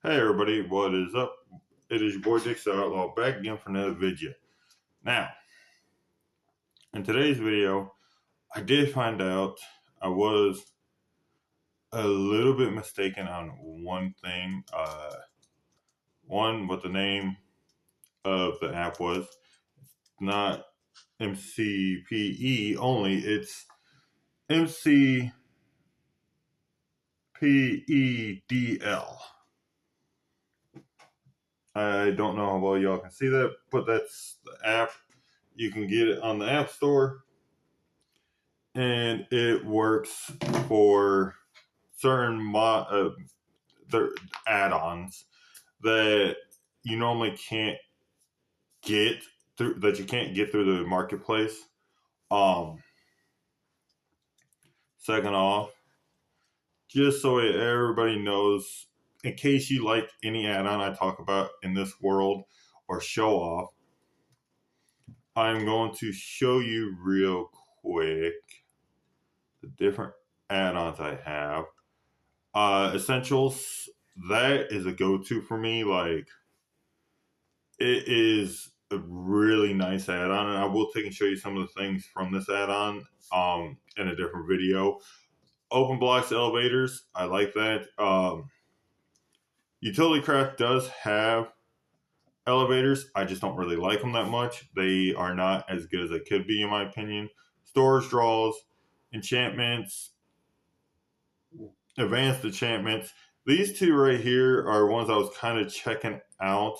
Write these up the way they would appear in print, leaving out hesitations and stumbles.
Hey everybody, what is up? It is your boy Dixie Outlaw back again for another video. Now, in today's video, I did find out I was a little bit mistaken on one thing. One, what the name of the app was. It's not MCPE only, it's MCPEDL. I don't know how well y'all can see that, but that's the app. You can get it on the App Store, and it works for certain add-ons that you normally can't get through, that you can't get through the marketplace. Second off, just so everybody knows, in case you like any add-on I talk about in this world or show off, I'm going to show you real quick the different add-ons I have. Essentials, that is a go-to for me. Like, it is a really nice add-on, and I will take and show you some of the things from this add-on in a different video. Open blocks elevators, I like that. Utillitycraft does have elevators. I just don't really like them that much. They are not as good as they could be, in my opinion. Storage draws, enchantments, advanced enchantments. These two right here are ones I was kind of checking out.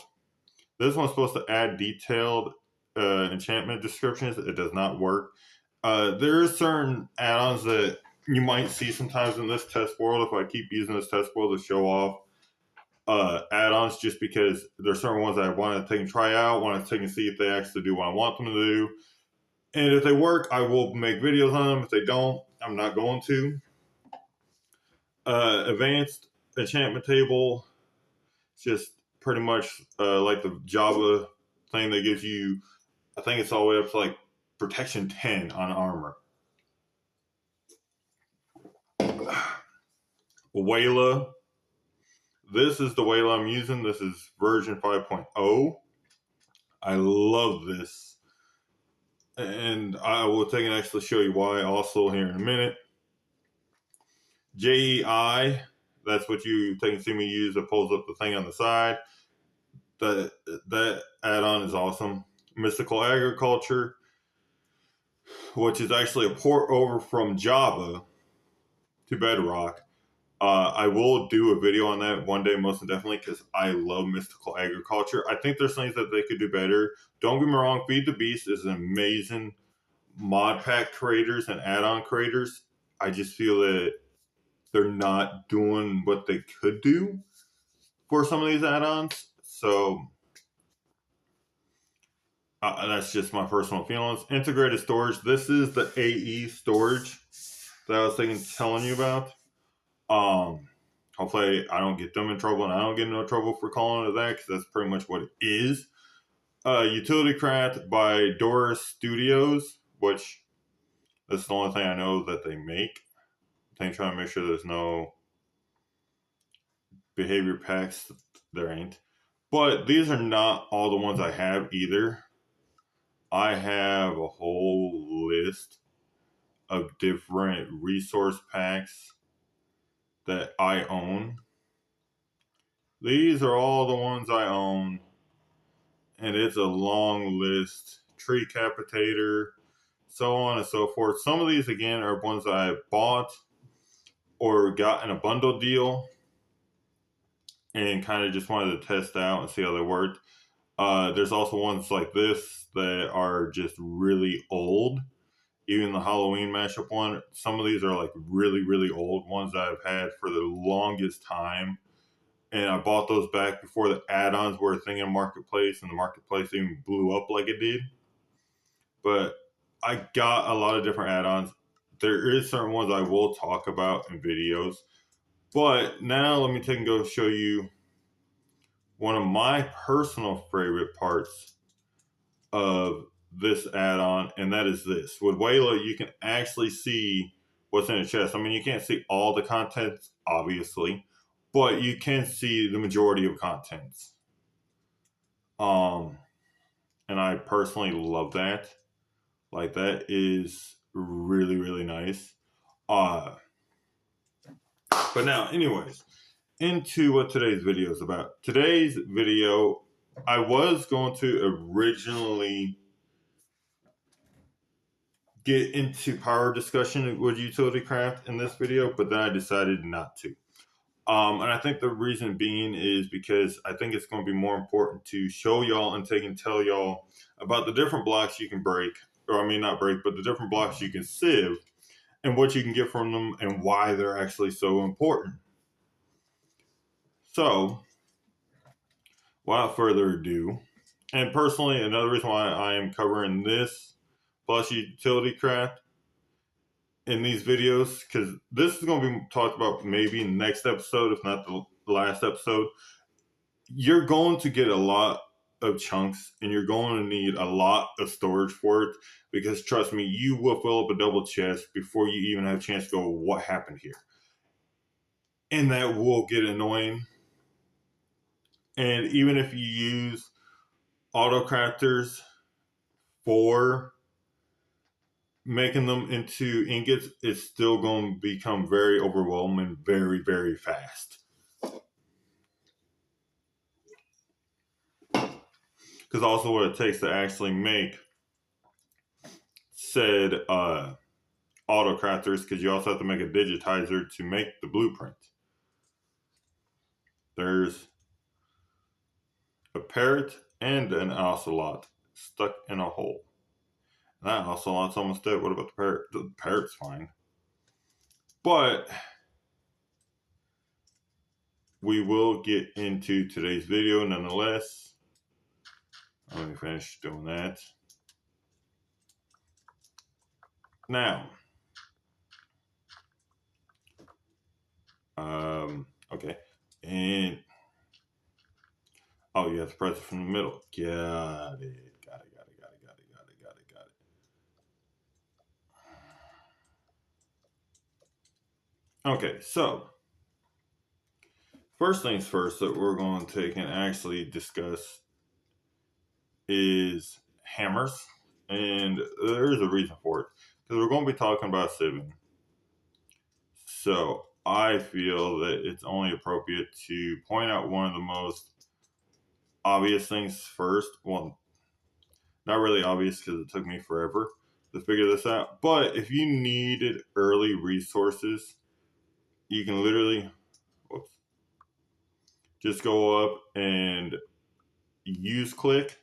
This one's supposed to add detailed enchantment descriptions. It does not work. There are certain add-ons that you might see sometimes in this test world if I keep using this test world to show off add-ons, just because there's certain ones I want to take and try out, want to take and see if they actually do what I want them to do. And if they work, I will make videos on them. If they don't, I'm not going to. Advanced enchantment table, just pretty much like the Java thing that gives you, I think it's all the way up to like protection 10 on armor. Wayla. This is the Wayla I'm using. This is version 5.0. I love this. And I will take and actually show you why also here in a minute. JEI, that's what you take and see me use. It pulls up the thing on the side. That add-on is awesome. Mystical Agriculture, which is actually a port over from Java to Bedrock. I will do a video on that one day, most definitely, because I love Mystical Agriculture. I think there's things that they could do better. Don't get me wrong, Feed the Beast is an amazing mod pack creators and add-on creators. I just feel that they're not doing what they could do for some of these add-ons. So that's just my personal feelings. Integrated storage. This is the AE storage that I was telling you about. Hopefully I don't get them in trouble, and I don't get in no trouble for calling it that, because that's pretty much what it is. Utillitycraft by Doris Studios, which that's the only thing I know that they make. I'm trying to make sure there's no behavior packs. There ain't. But these are not all the ones I have either. I have a whole list of different resource packs that I own. These are all the ones I own, and it's a long list. Tree Capitator, so on and so forth. Some of these, again, are ones that I bought or got in a bundle deal and kind of just wanted to test out and see how they worked. There's also ones like this that are just really old. Even the Halloween mashup one, some of these are like really, really old ones that I've had for the longest time. And I bought those back before the add-ons were a thing in Marketplace, and the Marketplace even blew up like it did. But I got a lot of different add-ons. There is certain ones I will talk about in videos. But now let me take and go show you one of my personal favorite parts of this add-on, and that is this. With Wayla, you can actually see what's in the chest. I mean, you can't see all the contents, obviously, but you can see the majority of contents. And I personally love that. Like, that is really, really nice. But now, anyways, into what today's video is about. Today's video, I was going to originally get into power discussion with utillitycraft in this video, but then I decided not to. And I think the reason being is because I think it's going to be more important to show y'all and tell y'all about the different blocks you can break, or I mean not break, but the different blocks you can sieve and what you can get from them and why they're actually so important. So, without further ado, and personally, another reason why I am covering this plus utillitycraft in these videos, because this is going to be talked about maybe in the next episode, if not the last episode. You're going to get a lot of chunks and you're going to need a lot of storage for it, because trust me, you will fill up a double chest before you even have a chance to go, what happened here? And that will get annoying. And even if you use auto crafters for making them into ingots, it's still going to become very overwhelming very, very fast. Because also what it takes to actually make said auto crafters, because you also have to make a digitizer to make the blueprint. There's a parrot and an ocelot stuck in a hole. That ocelot's almost dead. What about the parrot? The parrot's fine. But we will get into today's video nonetheless. Let me finish doing that. Now, okay, and oh, you have to press it from the middle. Got it. Okay, so first things first that we're going to take and actually discuss is hammers, and there's a reason for it, because we're going to be talking about sieving. So I feel that it's only appropriate to point out one of the most obvious things first. Well, not really obvious because it took me forever to figure this out. But if you needed early resources, you can literally just go up and use click.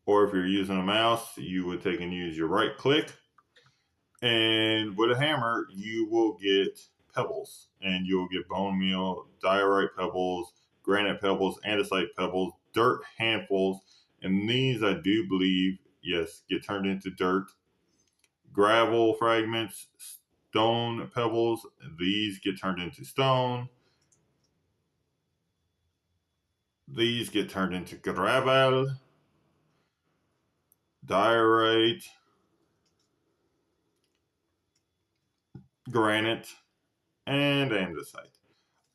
Or if you're using a mouse, you would take and use your right click. And with a hammer, you will get pebbles. And you'll get bone meal, diorite pebbles, granite pebbles, andesite pebbles, dirt handfuls. And these, I do believe, yes, get turned into dirt. Gravel fragments, stone pebbles, these get turned into stone. These get turned into gravel, diorite, granite, and andesite.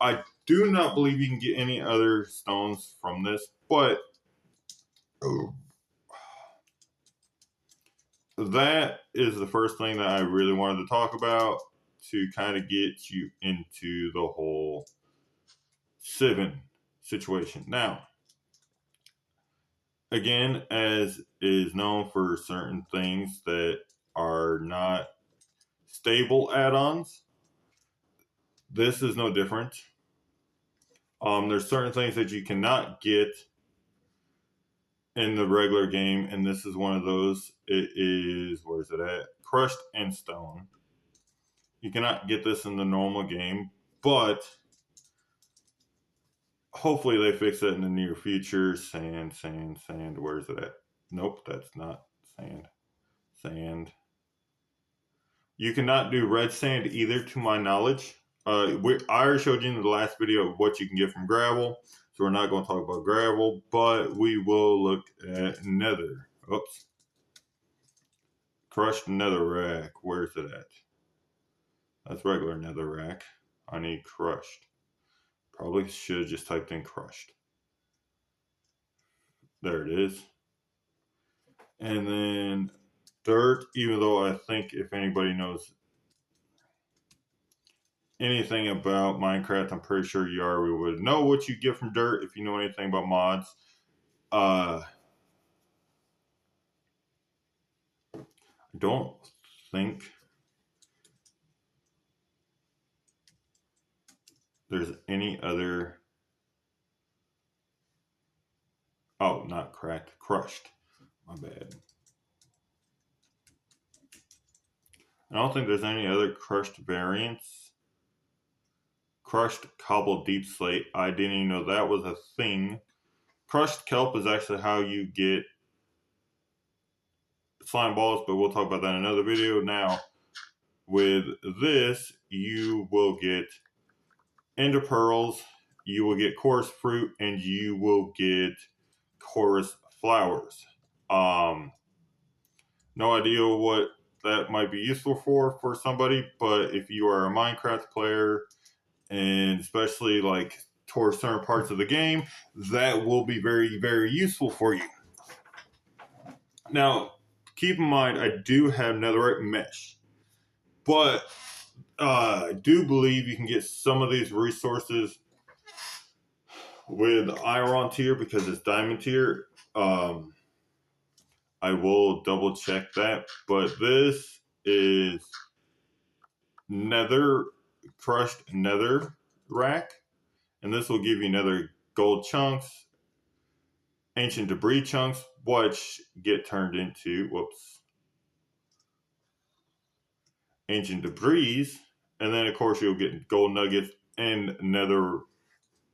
I do not believe you can get any other stones from this, but that is the first thing that I really wanted to talk about to kind of get you into the whole sieving situation. Now, again, as is known for certain things that are not stable add-ons, this is no different. There's certain things that you cannot get in the regular game, and this is one of those. It is, where is it at? Crushed and stone. You cannot get this in the normal game, but hopefully they fix that in the near future. Sand. Where is it at? Nope, that's not sand. You cannot do red sand either, to my knowledge. I already showed you in the last video what you can get from gravel, so we're not going to talk about gravel, but we will look at nether. Oops. Crushed netherrack. Where's it at? That's regular netherrack. I need crushed. Probably should have just typed in crushed. There it is. And then dirt, even though I think if anybody knows anything about Minecraft, I'm pretty sure you already would know what you get from dirt if you know anything about mods. I don't think there's any other. Oh, not cracked, crushed. My bad. I don't think there's any other crushed variants. Crushed cobbled deep slate. I didn't even know that was a thing. Crushed kelp is actually how you get slime balls, but we'll talk about that in another video. Now, with this, you will get ender pearls, you will get chorus fruit, and you will get chorus flowers. No idea what that might be useful for somebody, but if you are a Minecraft player, and especially like towards certain parts of the game, that will be very, very useful for you. Now, keep in mind, I do have netherite mesh, but I do believe you can get some of these resources with iron tier because it's diamond tier. I will double check that, but this is nether crushed nether rack, and this will give you nether gold chunks, ancient debris chunks, which get turned into ancient debris, and then of course you'll get gold nuggets and nether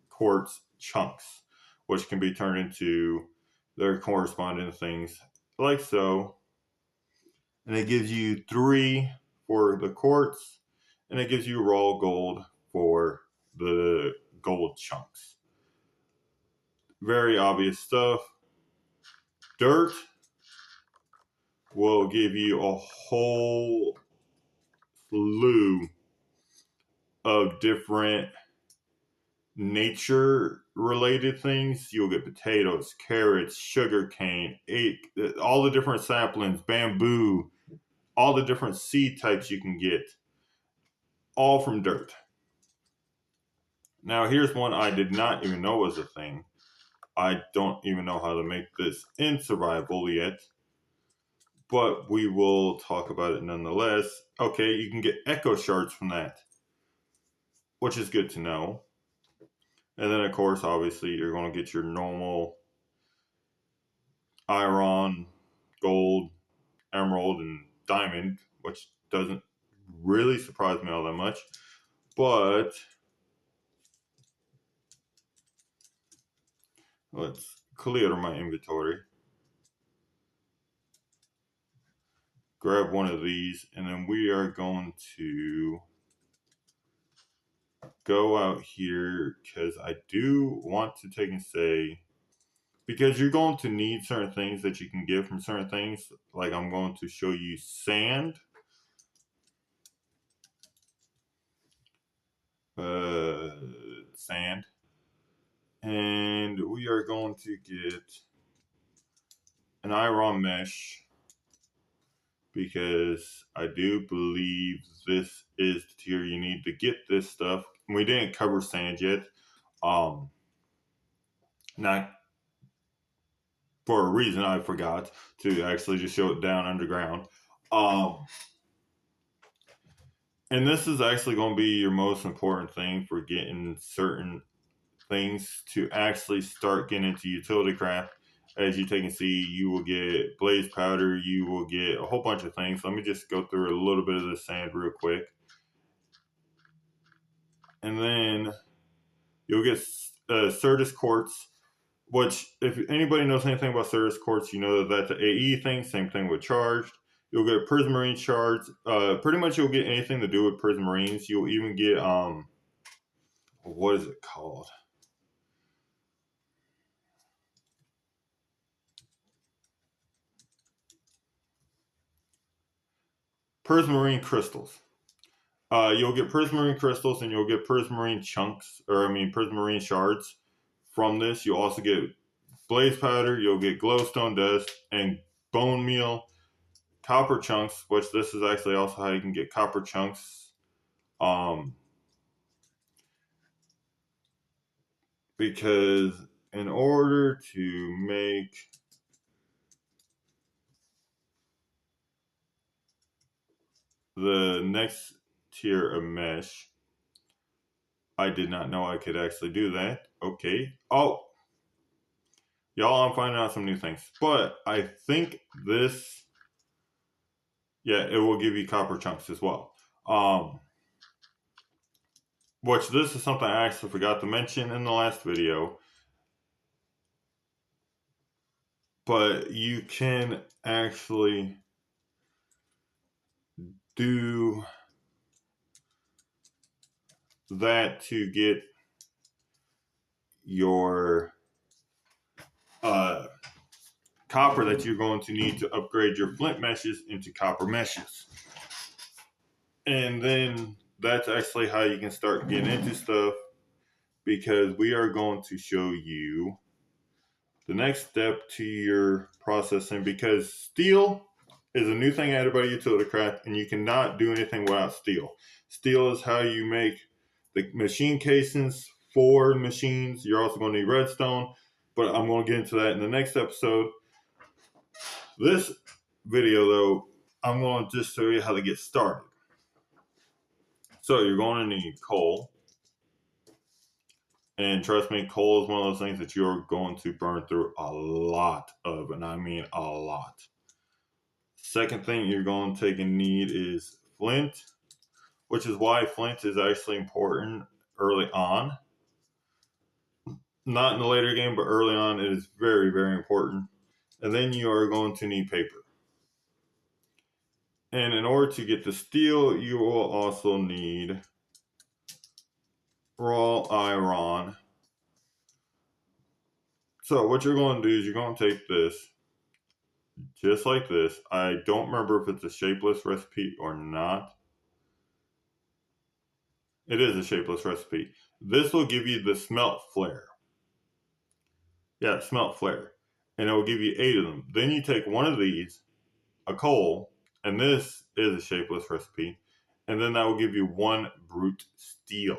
quartz chunks, which can be turned into their corresponding things like so. And it gives you 3 for the quartz, and it gives you raw gold for the gold chunks. Very obvious stuff. Dirt will give you a whole slew of different nature related things. You'll get potatoes, carrots, sugar cane, all the different saplings, bamboo, all the different seed types you can get, all from dirt. Now here's one I did not even know was a thing. I don't even know how to make this in survival yet, but we will talk about it nonetheless. Okay, you can get echo shards from that, which is good to know. And then of course, obviously, you're going to get your normal iron, gold, emerald, and diamond, which doesn't really surprise me all that much. But let's clear my inventory. Grab one of these, and then we are going to go out here because I do want to take and say, because you're going to need certain things that you can get from certain things. Like I'm going to show you sand. Sand. And we are going to get an iron mesh because I do believe this is the tier you need to get this stuff. We didn't cover sand yet. Not for a reason, I forgot to actually just show it down underground. And this is actually going to be your most important thing for getting certain things to actually start getting into utility craft. As you take and see, you will get blaze powder, you will get a whole bunch of things. Let me just go through a little bit of the sand real quick. And then you'll get Certus quartz, which if anybody knows anything about Certus quartz, you know that that's an AE thing. Same thing with charged. You'll get prismarine shards. Pretty much you'll get anything to do with prismarines. You'll even get what is it called? Prismarine crystals. You'll get prismarine crystals and you'll get prismarine chunks, prismarine shards from this. You'll also get blaze powder, you'll get glowstone dust, and bone meal, copper chunks, which this is actually also how you can get copper chunks. Because in order to make the next tier of mesh, I did not know I could actually do that. Okay. Oh, y'all, I'm finding out some new things. But I think this, yeah, it will give you copper chunks as well. Which this is something I actually forgot to mention in the last video. But you can actually do that to get your copper that you're going to need to upgrade your flint meshes into copper meshes. And then that's actually how you can start getting into stuff, because we are going to show you the next step to your processing, because steel is a new thing added by utillitycraft, and you cannot do anything without steel. Steel is how you make the machine casings for machines. You're also going to need redstone, but I'm going to get into that in the next episode. This video, though, I'm going to just show you how to get started. So you're going to need coal. And trust me, coal is one of those things that you're going to burn through a lot of, and I mean a lot. Second thing you're going to take and need is flint, which is why flint is actually important early on. Not in the later game, but early on it is very, very important. And then you are going to need paper. And in order to get the steel, you will also need raw iron. So what you're going to do is you're going to take this, just like this. I don't remember if it's a shapeless recipe or not. It is a shapeless recipe. This will give you the smelt flare. Yeah, smelt flare. And it will give you 8 of them. Then you take one of these, a coal, and this is a shapeless recipe. And then that will give you 1 brute steel.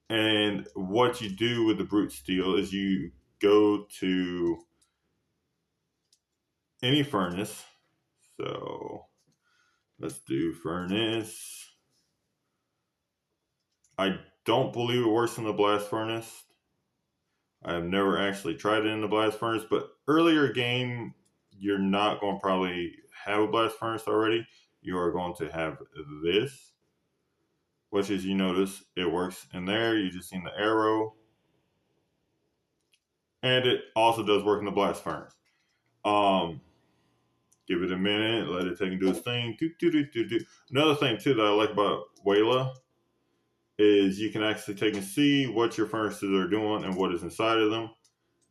And what you do with the brute steel is you go to any furnace. So let's do furnace. I don't believe it works in the blast furnace. I have never actually tried it in the blast furnace, but earlier game, you're not going to probably have a blast furnace already. You are going to have this, which is, you notice, it works in there. You just seen the arrow. And it also does work in the blast furnace. Give it a minute, let it take and do its thing. Another thing, too, that I like about Wayla is you can actually take and see what your furnaces are doing and what is inside of them.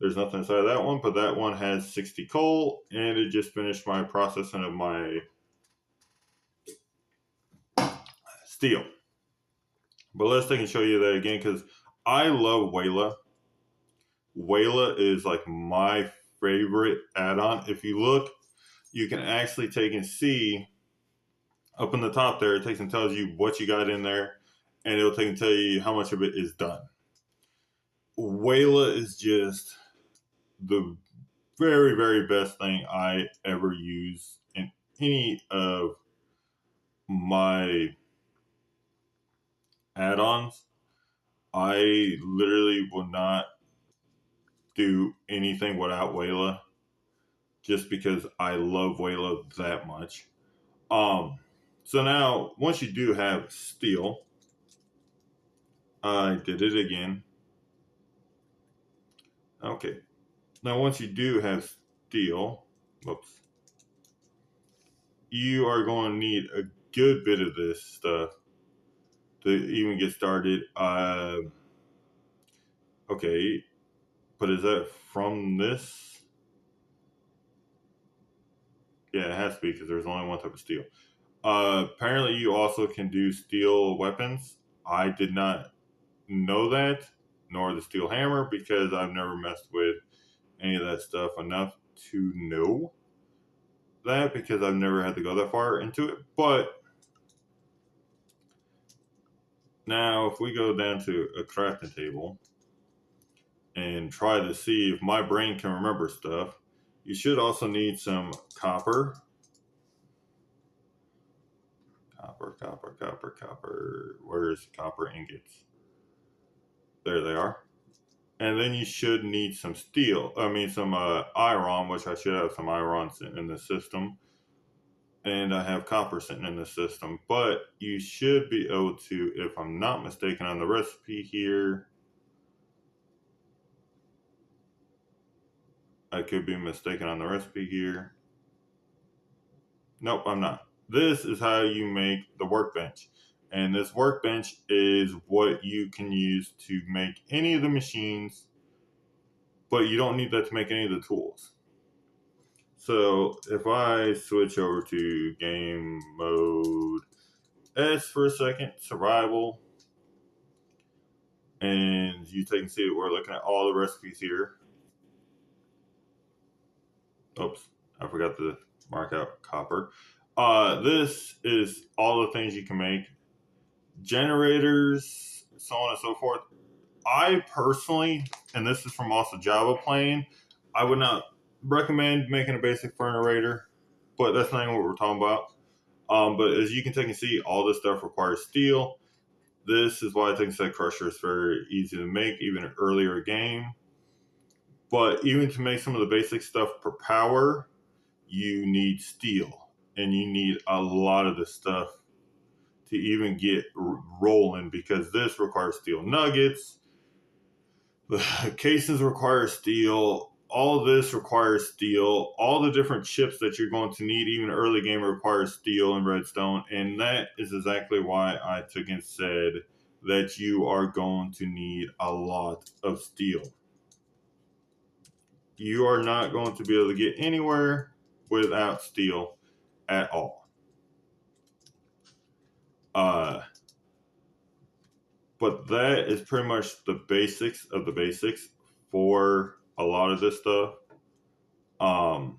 There's nothing inside of that one, but that one has 60 coal, and it just finished my processing of my steel. But let's take and show you that again, because I love Wayla. Wayla is like my favorite add-on. If you look, you can actually take and see up in the top there, it takes and tells you what you got in there, and it'll take and tell you how much of it is done. Wayla is just the very, very best thing I ever use in any of my add-ons. I literally will not do anything without Wayla, just because I love Wayla that much. So now, once you do have steel, I did it again. Okay. Now, once you do have steel, whoops, you are going to need a good bit of this stuff to even get started. Okay, but is that from this? Yeah, it has to be, because there's only one type of steel. Apparently, you also can do steel weapons. I did not know that, nor the steel hammer, because I've never messed with any of that stuff enough to know that, because I've never had to go that far into it. But now, if we go down to a crafting table and try to see if my brain can remember stuff, you should also need some copper. Copper. Where's copper ingots? There they are. And then you should need some steel. I mean, some iron, which I should have some iron sitting in the system. And I have copper sitting in the system. But you should be able to, if I'm not mistaken on the recipe here, I could be mistaken on the recipe here. Nope, I'm not. This is how you make the workbench. And this workbench is what you can use to make any of the machines, but you don't need that to make any of the tools. So if I switch over to game mode S for a second, survival, and you take and see that we're looking at all the recipes here. Oops, I forgot to mark out copper. This is all the things you can make. Generators, so on and so forth. I personally, and this is from also Java playing, I would not recommend making a basic furnerator, but that's not even what we're talking about. But as you can take and see, all this stuff requires steel. This is why I think Set Crusher is very easy to make, even an earlier game. But even to make some of the basic stuff per power, you need steel. And you need a lot of this stuff to even get rolling, because this requires steel nuggets. The cases require steel. All of this requires steel. All the different chips that you're going to need, even early game, requires steel and redstone. And that is exactly why I took and said that you are going to need a lot of steel. You are not going to be able to get anywhere without steel at all. But that is pretty much the basics of the basics for a lot of this stuff. Let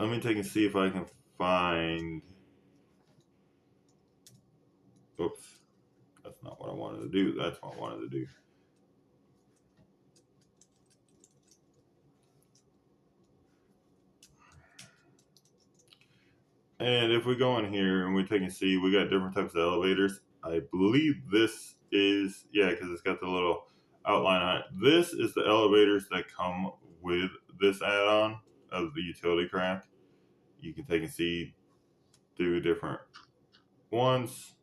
me take and see if I can find. Oops, that's not what I wanted to do. That's what I wanted to do. And if we go in here and we take and see, we got different types of elevators. I believe this is, yeah, because it's got the little outline on it. This is the elevators that come with this add-on of the utillitycraft. You can take and see through different ones.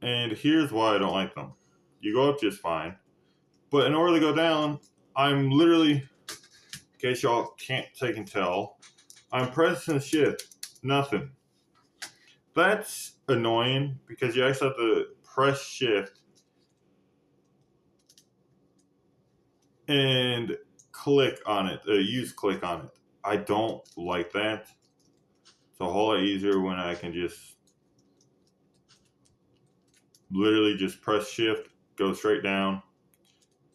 And here's why I don't like them. You go up just fine. But in order to go down, I'm literally, in case y'all can't take and tell, I'm pressing shift, nothing. That's annoying, because you actually have to press shift and click on it, use click on it. I don't like that. It's a whole lot easier when I can just literally just press shift, go straight down,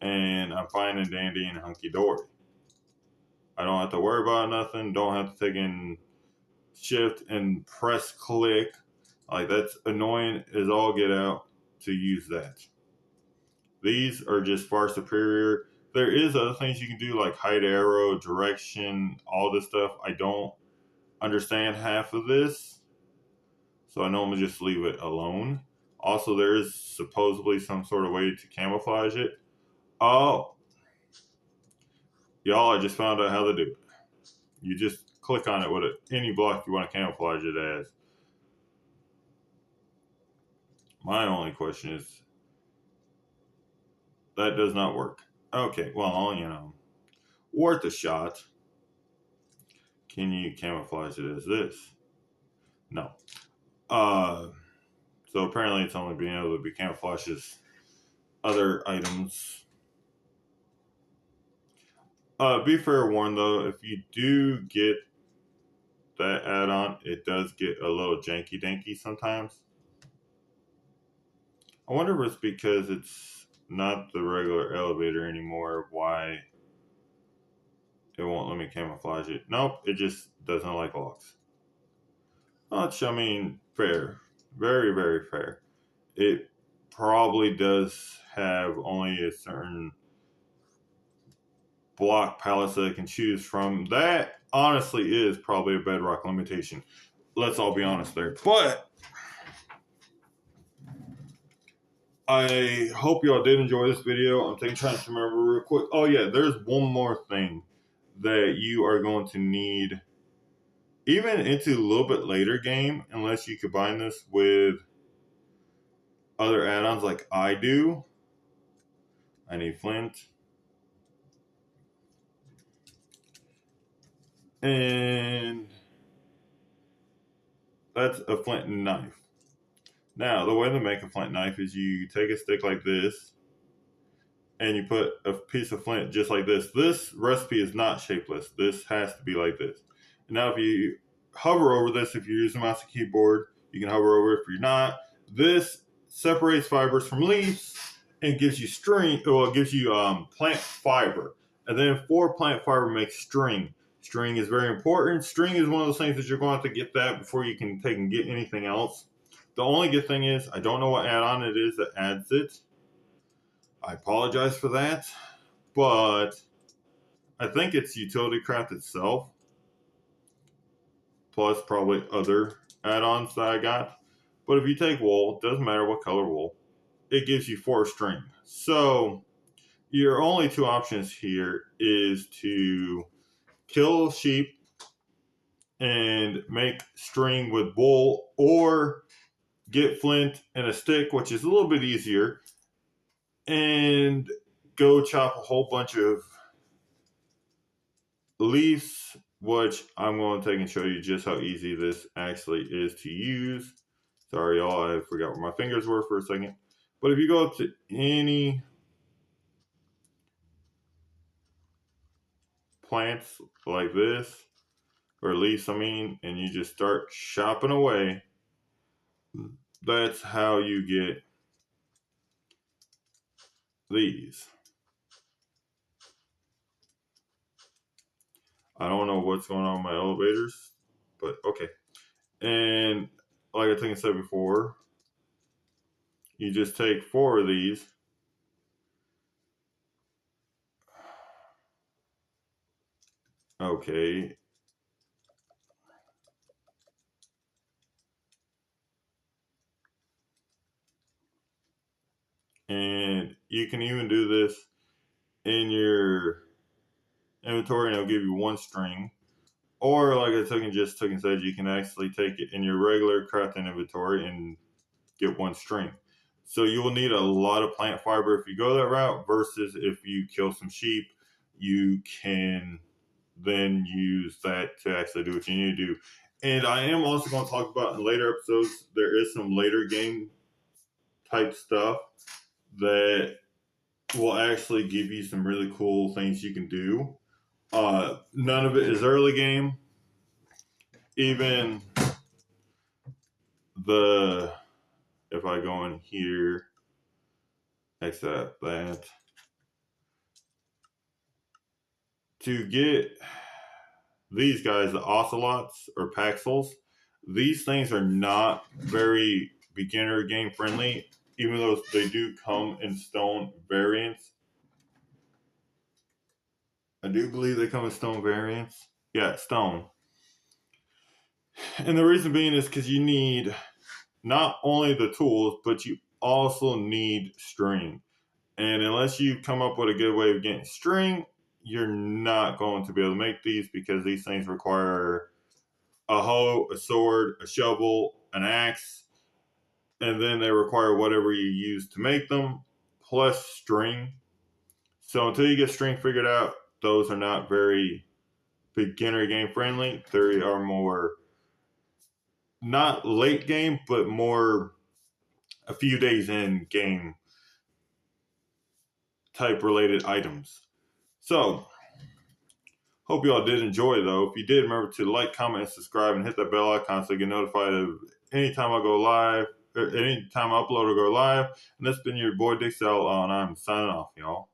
and I'm fine and dandy and hunky-dory. I don't have to worry about nothing, don't have to take in shift and press click. Like, that's annoying as all get out to use that. These are just far superior. There is other things you can do, like height arrow, direction, all this stuff. I don't understand half of this, so I normally just leave it alone. Also, there is supposedly some sort of way to camouflage it. Oh, y'all, I just found out how to do it. You just click on it with any block you want to camouflage it as. My only question is, that does not work. Okay, well, you know, worth a shot. Can you camouflage it as this? No. So apparently it's only being able to be camouflaged as other items. Be fair warned though, if you do get that add-on, it does get a little janky danky sometimes. I wonder if it's because it's not the regular elevator anymore, why it won't let me camouflage it. Nope, it just doesn't like locks. Which, I mean, fair. Very, very fair. It probably does have only a certain block palettes that it can choose from. That honestly is probably a bedrock limitation. Let's all be honest there. But I hope y'all did enjoy this video. I'm trying to remember real quick. Oh yeah, there's one more thing that you are going to need even into a little bit later game, unless you combine this with other add-ons like I do. I need flint. And that's a flint knife. Now, the way to make a flint knife is you take a stick like this and you put a piece of flint just like this. This recipe is not shapeless. This has to be like this. And now if you hover over this, if you're using a mouse and keyboard, you can hover over it. If you're not, this separates fibers from leaves and gives you string, well, it gives you plant fiber. And then for plant fiber makes string. String is very important. String is one of those things that you're going to have to get that before you can take and get anything else. The only good thing is I don't know what add-on it is that adds it. I apologize for that, but I think it's utillitycraft itself, plus probably other add-ons that I got. But if you take wool, doesn't matter what color wool, it gives you 4 string. So your only 2 options here is to kill sheep and make string with wool, or get flint and a stick, which is a little bit easier, and go chop a whole bunch of leaves, which I'm going to take and show you just how easy this actually is to use. Sorry, y'all, I forgot where my fingers were for a second. But if you go to any plants like this, or leaves, I mean, and you just start chopping away, that's how you get these. I don't know what's going on with my elevators, but okay. And like I think I said before, you just take 4 of these. Okay. And you can even do this in your inventory and it'll give you 1 string. Or like I took and said, you can actually take it in your regular crafting inventory and get 1 string. So you will need a lot of plant fiber if you go that route, versus if you kill some sheep, you can then use that to actually do what you need to do. And I am also going to talk about in later episodes, there is some later game type stuff that will actually give you some really cool things you can do. None of it is early game. Even if I go in here, except that, to get these guys, the ocelots or paxels, these things are not very beginner game friendly, even though they do come in stone variants. I do believe they come in stone variants. Yeah, stone. And the reason being is because you need not only the tools, but you also need string. And unless you come up with a good way of getting string, you're not going to be able to make these, because these things require a hoe, a sword, a shovel, an axe, and then they require whatever you use to make them, plus string. So until you get string figured out, those are not very beginner game friendly. They are more, not late game, but more a few days in game type related items. So Hope you all did enjoy, though. If you did, remember to like, comment, and subscribe, and hit that bell icon so you get notified of anytime I go live, or anytime I upload or go live. And that's been your boy Dick Cell, and I'm signing off, y'all.